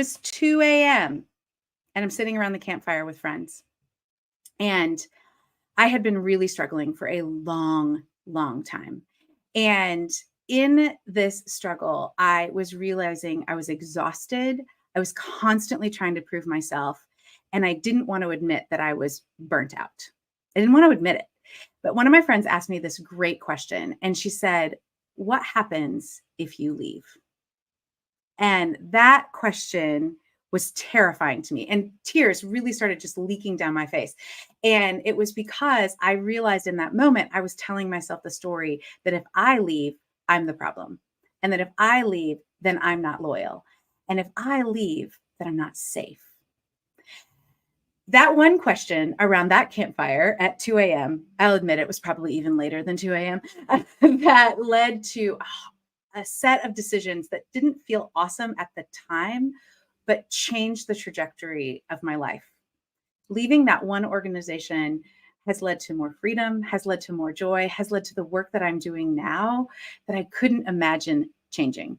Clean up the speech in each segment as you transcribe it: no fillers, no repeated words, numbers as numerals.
was 2 a.m. and I'm sitting around the campfire with friends. And I had been really struggling for a long, long time. And in this struggle, I was realizing I was exhausted. I was constantly trying to prove myself. And I didn't want to admit that I was burnt out. I didn't want to admit it. But one of my friends asked me this great question. And she said, "What happens if you leave?" And that question was terrifying to me. And tears really started just leaking down my face. And it was because I realized in that moment, I was telling myself the story that if I leave, I'm the problem. And that if I leave, then I'm not loyal. And if I leave, then I'm not safe. That one question around that campfire at 2 a.m., I'll admit it was probably even later than 2 a.m., that led to a set of decisions that didn't feel awesome at the time, but changed the trajectory of my life. Leaving that one organization has led to more freedom, has led to more joy, has led to the work that I'm doing now that I couldn't imagine changing.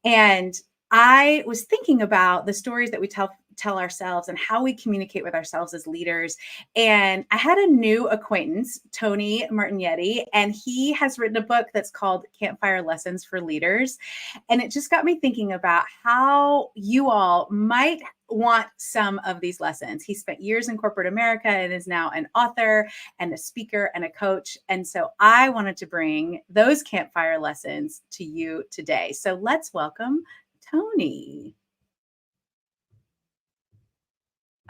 And I was thinking about the stories that we tell ourselves and how we communicate with ourselves as leaders. And I had a new acquaintance, Tony Martignetti, and he has written a book that's called Campfire Lessons for Leaders. And it just got me thinking about how you all might want some of these lessons. He spent years in corporate America and is now an author and a speaker and a coach. And so I wanted to bring those campfire lessons to you today. So let's welcome Tony.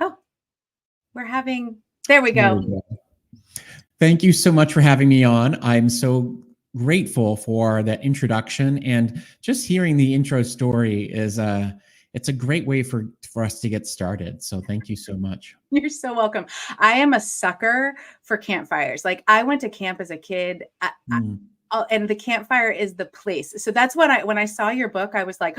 Oh, there we go. Thank you so much for having me on. I'm so grateful for that introduction, and just hearing the intro story is it's a great way for us to get started. So thank you so much. You're so welcome. I am a sucker for campfires. Like, I went to camp as a kid. And the campfire is the place. So that's when I saw your book, I was like,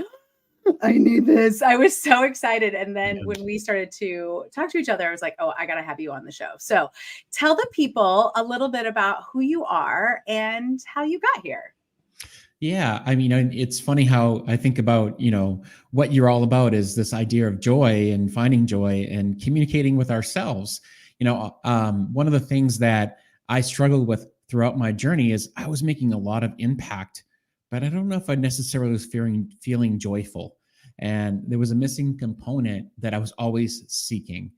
I need this. I was so excited. And then when we started to talk to each other, I was like, oh, I got to have you on the show. So tell the people a little bit about who you are and how you got here. Yeah, I mean, it's funny how I think about, what you're all about is this idea of joy and finding joy and communicating with ourselves. One of the things that I struggled with throughout my journey is I was making a lot of impact, but I don't know if I necessarily was feeling joyful. And there was a missing component that I was always seeking,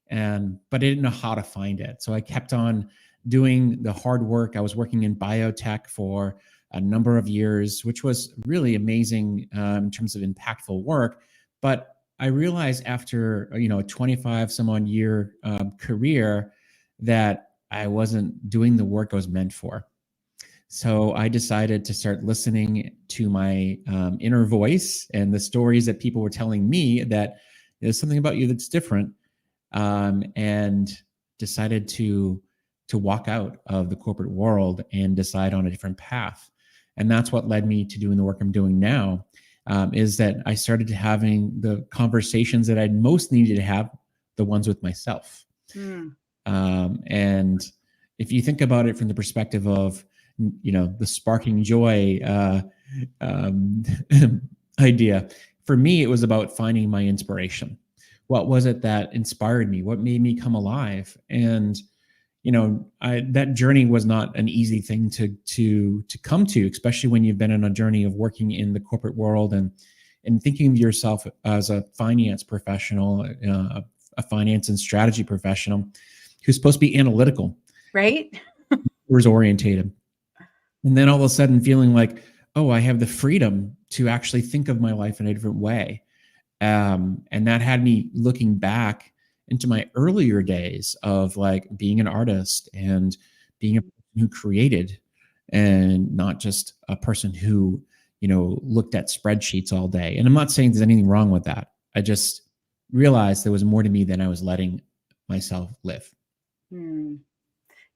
but I didn't know how to find it. So I kept on doing the hard work. I was working in biotech for a number of years, which was really amazing in terms of impactful work. But I realized after a 25 some odd year career that I wasn't doing the work I was meant for. So I decided to start listening to my inner voice and the stories that people were telling me that there's something about you that's different, and decided to walk out of the corporate world and decide on a different path. And that's what led me to doing the work I'm doing now, is that I started having the conversations that I most needed to have, the ones with myself. And if you think about it from the perspective of, the sparking joy idea, for me, it was about finding my inspiration. What was it that inspired me? What made me come alive? And that journey was not an easy thing to come to, especially when you've been on a journey of working in the corporate world and thinking of yourself as a finance professional, a finance and strategy professional who's supposed to be analytical, right? Was orientated. And then all of a sudden feeling like, oh, I have the freedom to actually think of my life in a different way. And that had me looking back into my earlier days of like being an artist and being a person who created, and not just a person who, looked at spreadsheets all day. And I'm not saying there's anything wrong with that. I just realized there was more to me than I was letting myself live.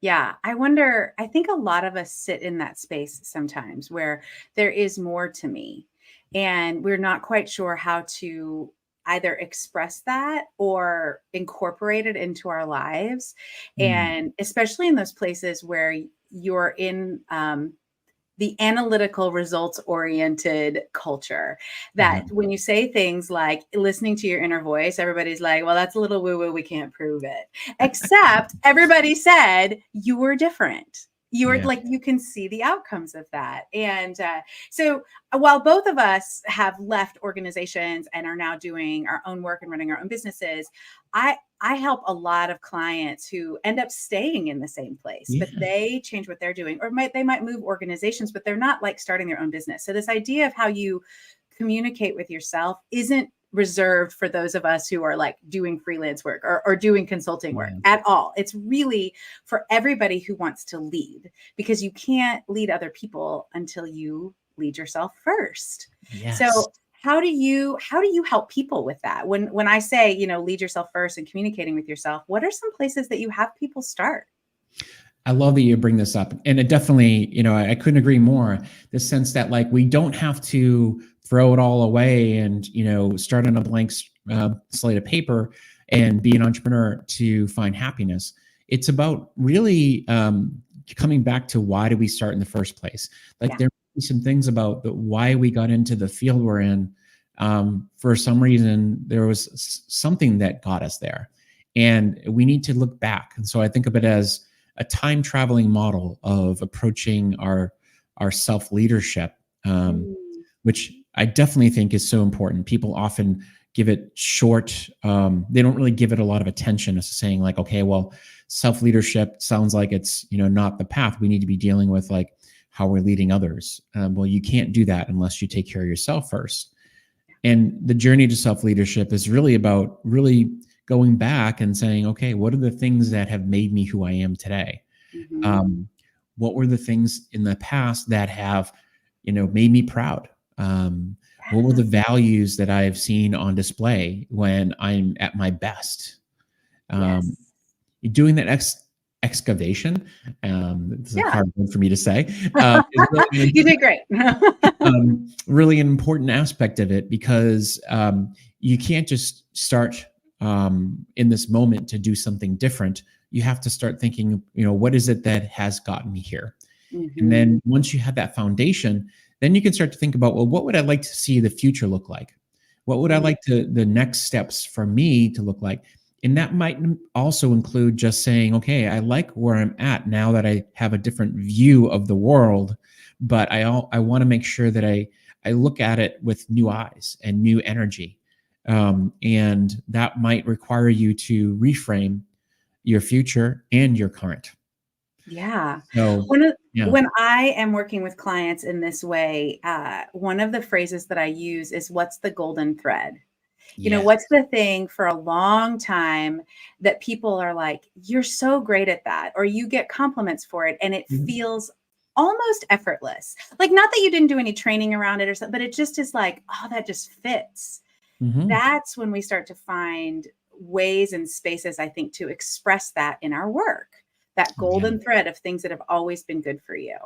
Yeah, I think a lot of us sit in that space sometimes where there is more to me, and we're not quite sure how to either express that or incorporate it into our lives. And especially in those places where you're in the analytical, results oriented culture Yeah. that when you say things like listening to your inner voice, everybody's like, well, that's a little woo woo. We can't prove it. Except everybody said you were different. You were Yeah. like, you can see the outcomes of that. And so while both of us have left organizations and are now doing our own work and running our own businesses, I help a lot of clients who end up staying in the same place, but Yeah. they change what they're doing, or they might move organizations, but they're not like starting their own business. So this idea of how you communicate with yourself isn't reserved for those of us who are like doing freelance work or doing consulting work Yeah. at all. It's really for everybody who wants to lead, because you can't lead other people until you lead yourself first. Yes. So how do you help people with that? When I say, lead yourself first and communicating with yourself, what are some places that you have people start? I love that you bring this up. And it definitely, I couldn't agree more. The sense that like we don't have to throw it all away and, start on a blank slate of paper and be an entrepreneur to find happiness. It's about really coming back to why did we start in the first place? Like Yeah. there are some things about why we got into the field we're in. For some reason, there was something that got us there. And we need to look back. And so I think of it as a time traveling model of approaching our self leadership, which I definitely think is so important. People often give it short. They don't really give it a lot of attention as saying like, okay, well, self leadership sounds like it's not the path. We need to be dealing with like how we're leading others. Well, you can't do that unless you take care of yourself first. And the journey to self leadership is really about really going back and saying, okay, what are the things that have made me who I am today? Mhm. What were the things in the past that have, made me proud? What were the values that I've seen on display when I'm at my best? Um, Yes. Doing that excavation, it's a Yeah. hard word for me to say, is You did great. really an important aspect of it because you can't just start in this moment to do something different. You have to start thinking, what is it that has gotten me here? And Mhm. then once you have that foundation, then you can start to think about, well, what would I like to see the future look like? What would I Mm. like the next steps for me to look like? And that might also include just saying, okay, I like where I'm at now that I have a different view of the world, but I want to make sure that I look at it with new eyes and new energy. And that might require you to reframe your future and your current. Yeah. So, One of yeah. When I am working with clients in this way, one of the phrases that I use is, what's the golden thread? Yes. What's the thing for a long time that people are like, you're so great at that, or you get compliments for it, and it Mhm. feels almost effortless. Like, not that you didn't do any training around it or something, but it just is like, oh, that just fits. Mhm. That's when we start to find ways and spaces, I think, to express that in our work, that Yeah. golden thread of things that have always been good for you.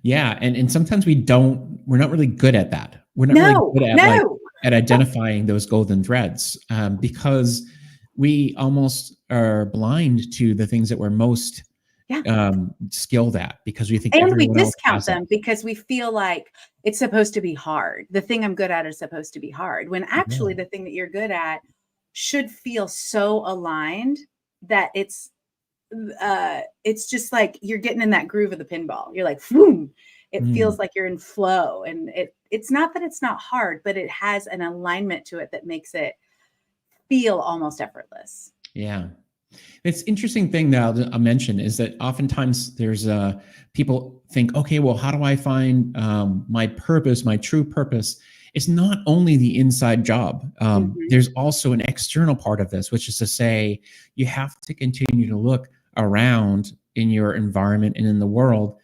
Yeah, and sometimes we're not really good at that. We're not really No, good at like no. at identifying those golden threads because we almost are blind to the things that we're most Yeah. skilled at because we think And we everyone else discount has it. them because we feel like it's supposed to be hard. The thing I'm good at is supposed to be hard, when actually Yeah. the thing that you're good at should feel so aligned that it's just like you're getting in that groove of the pinball. You're like, boom. It Mm, feels like you're in flow. And it's not that it's not hard, but it has an alignment to it that makes it feel almost effortless. yeah. It's interesting thing that I'll mention is that oftentimes there's people think, okay, well, how do I find my purpose, my true purpose? It's not only the inside job. Mhm. There's also an external part of this, which is to say you have to continue to look around in your environment and in the world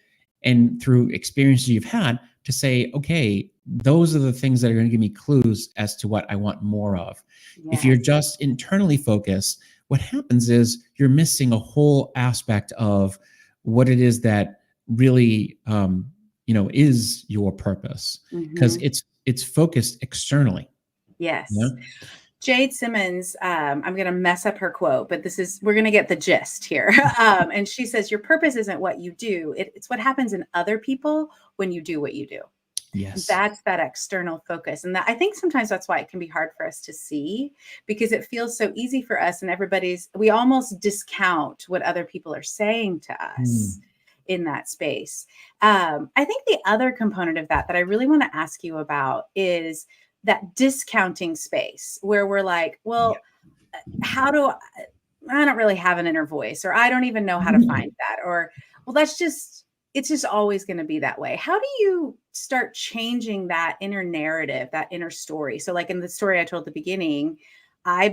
and through experiences you've had to say, okay, those are the things that are going to give me clues as to what I want more of. If you're Yes. just internally focused, what happens is you're missing a whole aspect of what it is that really is your purpose because Mhm. it's focused externally. Yeah. Yes. Jade Simmons, I'm going to mess up her quote, but we're going to get the gist here. And she says, your purpose isn't what you do. It's what happens in other people when you do what you do. Yes. That's that external focus. And I think sometimes that's why it can be hard for us to see, because it feels so easy for us, and we almost discount what other people are saying to us in that space. I think the other component of that I really want to ask you about is that discounting space where we're like, well, how do I don't really have an inner voice, or I don't even know how to find that, or, well, it's just always going to be that way. How do you start changing that inner narrative, that inner story? So like in the story I told at the beginning, I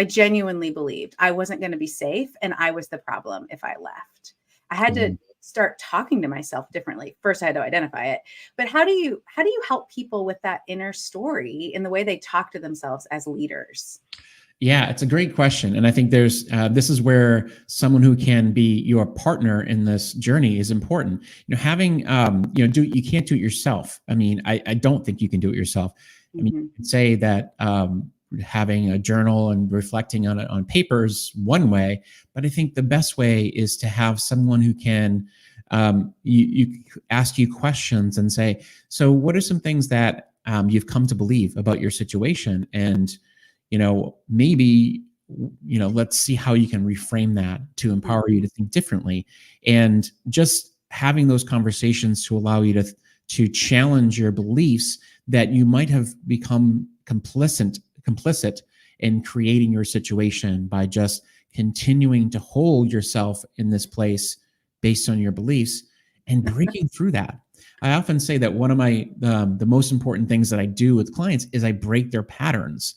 genuinely believed I wasn't going to be safe, and I was the problem if I left. I had to start talking to myself differently. First, I had to identify it. But how do you help people with that inner story in the way they talk to themselves as leaders? Yeah, it's a great question. And I think this is where someone who can be your partner in this journey is important. Having, you can't do it yourself. I mean, I don't think you can do it yourself. I mean, you can say that having a journal and reflecting on it on paper is one way, but I think the best way is to have someone who can, you ask you questions and say, so what are some things that you've come to believe about your situation? And maybe, let's see how you can reframe that to empower you to think differently. And just having those conversations to allow you to challenge your beliefs that you might have become complicit in creating your situation by just continuing to hold yourself in this place based on your beliefs and breaking through that. I often say that one of my the most important things that I do with clients is I break their patterns.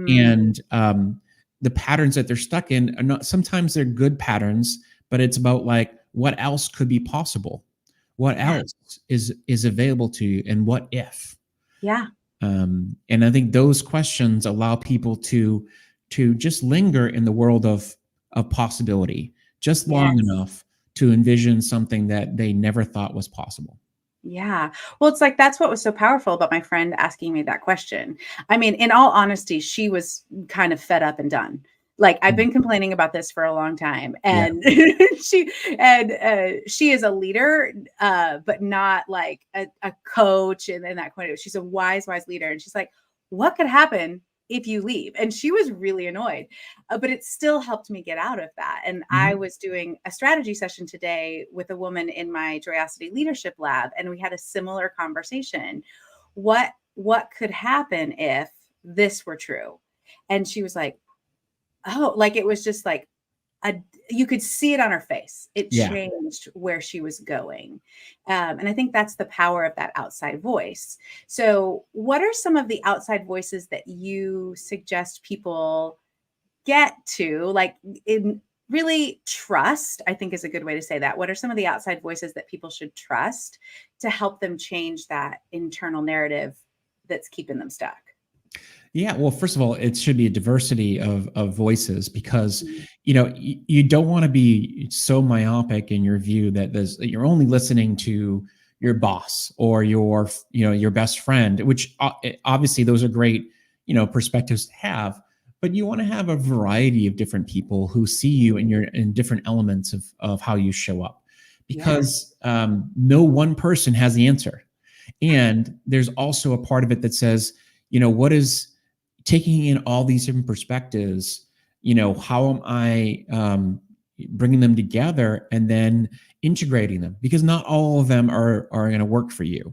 And the patterns that they're stuck in are not, sometimes they're good patterns, but it's about like, what else could be possible? What else is available to you? And what if? Yeah. And I think those questions allow people to just linger in the world of possibility just long enough to envision something that they never thought was possible. Yeah. Well, it's like, that's what was so powerful about my friend asking me that question. I mean, in all honesty, she was kind of fed up and done. Like, I've been complaining about this for a long time, and she is a leader, but not like a coach and that point of view. She's a wise leader. And she's like, what could happen if you leave? And she was really annoyed, but it still helped me get out of that. And I was doing a strategy session today with a woman in my Joyosity leadership lab, and we had a similar conversation. What could happen if this were true? And she was like, oh, like, it was just like you could see it on her face. It changed where she was going. And I think that's the power of that outside voice. So what are some of the outside voices that you suggest people get to, like, in really trust, I think is a good way to say that. What are some of the outside voices that people should trust to help them change that internal narrative that's keeping them stuck? Yeah, well, first of all, it should be a diversity of voices, because you don't want to be so myopic in your view that you're only listening to your boss or your best friend, which obviously those are great perspectives to have, but you want to have a variety of different people who see you in different elements of how you show up, because no one person has the answer. And there's also a part of it that says, what is taking in all these different perspectives, how am I bringing them together and then integrating them? Because not all of them are going to work for you.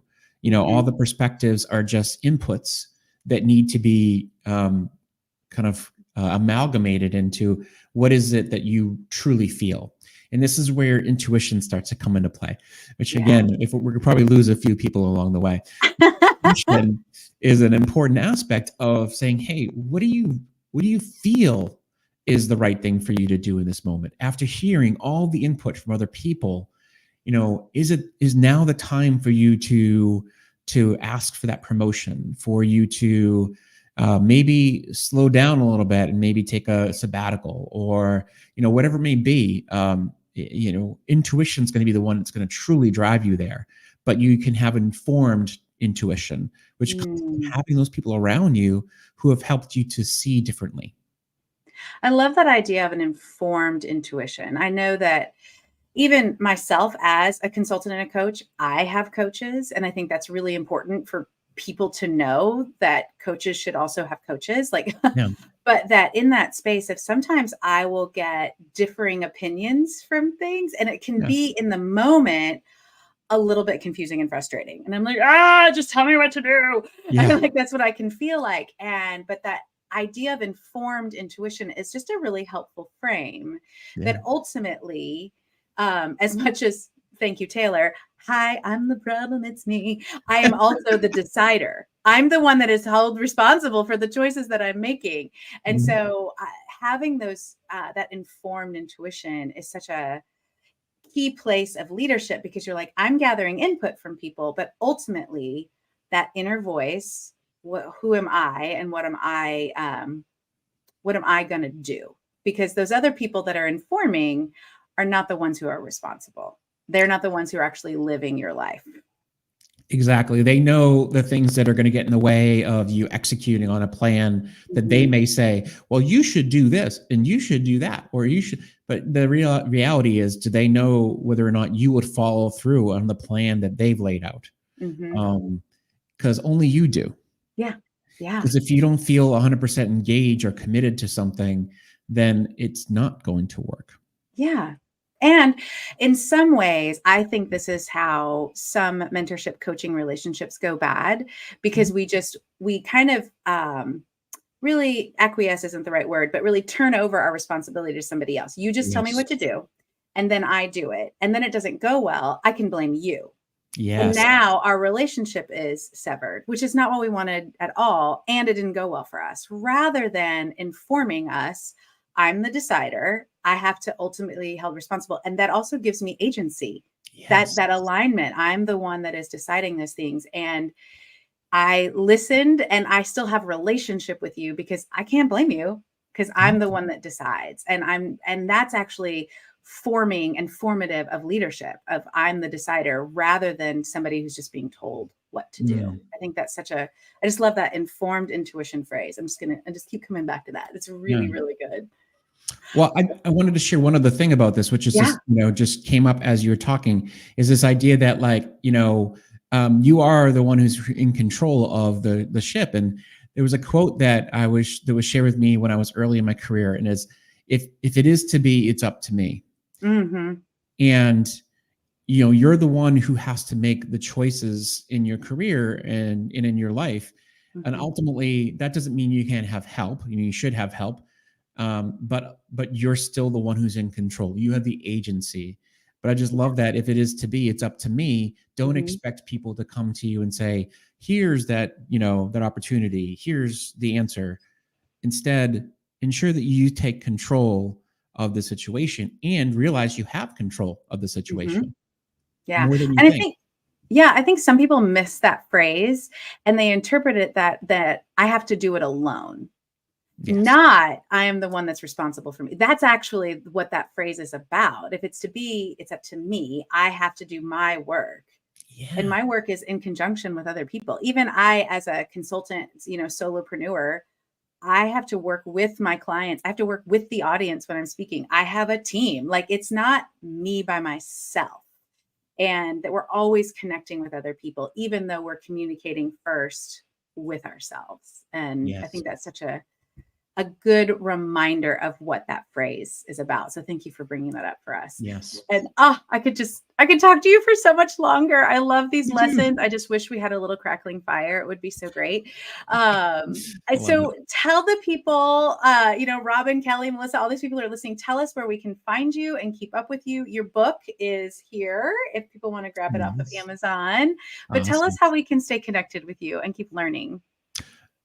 All the perspectives are just inputs that need to be kind of amalgamated into what is it that you truly feel. And this is where intuition starts to come into play, which again, if we could probably lose a few people along the way. Intuition is an important aspect of saying, hey, what do you feel is the right thing for you to do in this moment? After hearing all the input from other people, is now the time for you to ask for that promotion, for you to maybe slow down a little bit and maybe take a sabbatical, or whatever it may be. Intuition is going to be the one that's going to truly drive you there, but you can have informed intuition, which comes from Mm. having those people around you who have helped you to see differently. I love that idea of an informed intuition. I know that even myself as a consultant and a coach, I have coaches. And I think that's really important for people to know that coaches should also have coaches. Like, Yeah. but that in that space, if sometimes I will get differing opinions from things, and it can Yes. be in the moment a little bit confusing and frustrating. And I'm like, just tell me what to do. Yeah. Like, that's what I can feel like. But that idea of informed intuition is just a really helpful frame Yeah. that ultimately, as much as, thank you, Taylor, hi, I'm the problem, it's me, I am also the decider. I'm the one that is held responsible for the choices that I'm making. And Mhm. so having those, that informed intuition is such a key place of leadership, because you're like, I'm gathering input from people, but ultimately that inner voice, who am I and what am I going to do? Because those other people that are informing are not the ones who are responsible. They're not the ones who are actually living your life. Exactly. They know the things that are going to get in the way of you executing on a plan that they may say, well, you should do this and you should do that, or you should. But the reality is, do they know whether or not you would follow through on the plan that they've laid out? Because only you do. Yeah. Yeah. Because if you don't feel 100% engaged or committed to something, then it's not going to work. Yeah. And in some ways, I think this is how some mentorship coaching relationships go bad, because we kind of really, acquiesce isn't the right word, but really turn over our responsibility to somebody else. You just tell me what to do, and then I do it. And then it doesn't go well, I can blame you. And Yes. now our relationship is severed, which is not what we wanted at all. And it didn't go well for us. Rather than informing us, I'm the decider, I have to ultimately held responsible. And that also gives me agency, Yes. that alignment. I'm the one that is deciding those things. And I listened, and I still have relationship with you because I can't blame you, because I'm the one that decides. And that's actually forming and formative of leadership, of I'm the decider rather than somebody who's just being told what to do. I think that's I just love that informed intuition phrase. I just keep coming back to that. It's really, really good. Well, I wanted to share one other thing about this, which is just, just came up as you were talking, is this idea that, like, you are the one who's in control of the ship. And there was a quote that was shared with me when I was early in my career, and is, if it is to be, it's up to me. And you're the one who has to make the choices in your career and in your life. And ultimately, that doesn't mean you can't have help. You should have help. But you're still the one who's in control. You have the agency. But I just love that if it is to be, it's up to me. Don't expect people to come to you and say, here's that, that opportunity, here's the answer. Instead, ensure that you take control of the situation and realize you have control of the situation. Yeah. More than you And think. I think some people miss that phrase, and they interpret it that I have to do it alone. Yes. Not, I am the one that's responsible for me. That's actually what that phrase is about. If it's to be, it's up to me. I have to do my work. Yeah. And my work is in conjunction with other people. Even I, as a consultant, solopreneur, I have to work with my clients. I have to work with the audience when I'm speaking. I have a team. Like, it's not me by myself. And that we're always connecting with other people, even though we're communicating first with ourselves. And I think that's such a good reminder of what that phrase is about. So thank you for bringing that up for us. Yes. And I could talk to you for so much longer. I love these lessons. I just wish we had a little crackling fire. It would be so great. So tell the people, Robin, Kelly, Melissa, all these people who are listening, tell us where we can find you and keep up with you. Your book is here if people want to grab it off of Amazon. But tell us how we can stay connected with you and keep learning.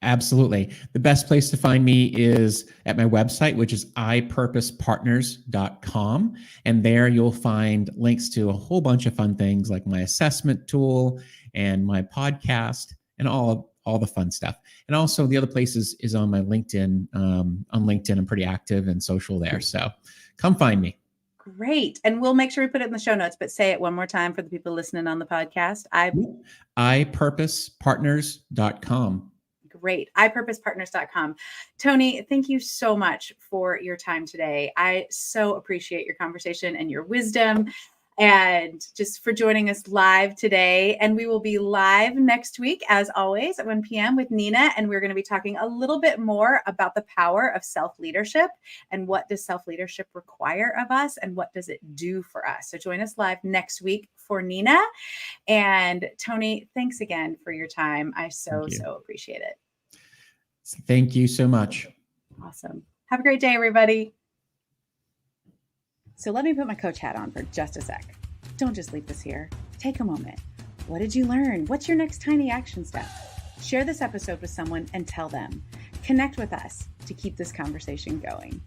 Absolutely. The best place to find me is at my website, which is ipurposepartners.com. And there you'll find links to a whole bunch of fun things like my assessment tool and my podcast and all the fun stuff. And also the other place is on my LinkedIn. On LinkedIn, I'm pretty active and social there. So come find me. Great. And we'll make sure we put it in the show notes, but say it one more time for the people listening on the podcast. iPurposepartners.com. Great. iPurposepartners.com. Tony, thank you so much for your time today. I so appreciate your conversation and your wisdom, and just for joining us live today. And we will be live next week, as always, at 1 p.m. with Nina. And we're going to be talking a little bit more about the power of self-leadership and what does self-leadership require of us and what does it do for us. So join us live next week for Nina. And Tony, thanks again for your time. I so appreciate it. Thank you so much. Awesome. Have a great day, everybody. So let me put my coach hat on for just a sec. Don't just leave this here. Take a moment. What did you learn? What's your next tiny action step? Share this episode with someone and tell them. Connect with us to keep this conversation going.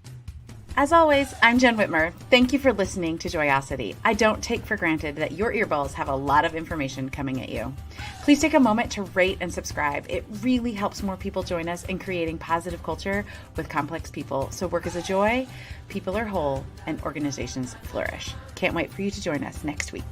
As always, I'm Jen Whitmer. Thank you for listening to Joyosity. I don't take for granted that your earballs have a lot of information coming at you. Please take a moment to rate and subscribe. It really helps more people join us in creating positive culture with complex people. So work is a joy, people are whole, and organizations flourish. Can't wait for you to join us next week.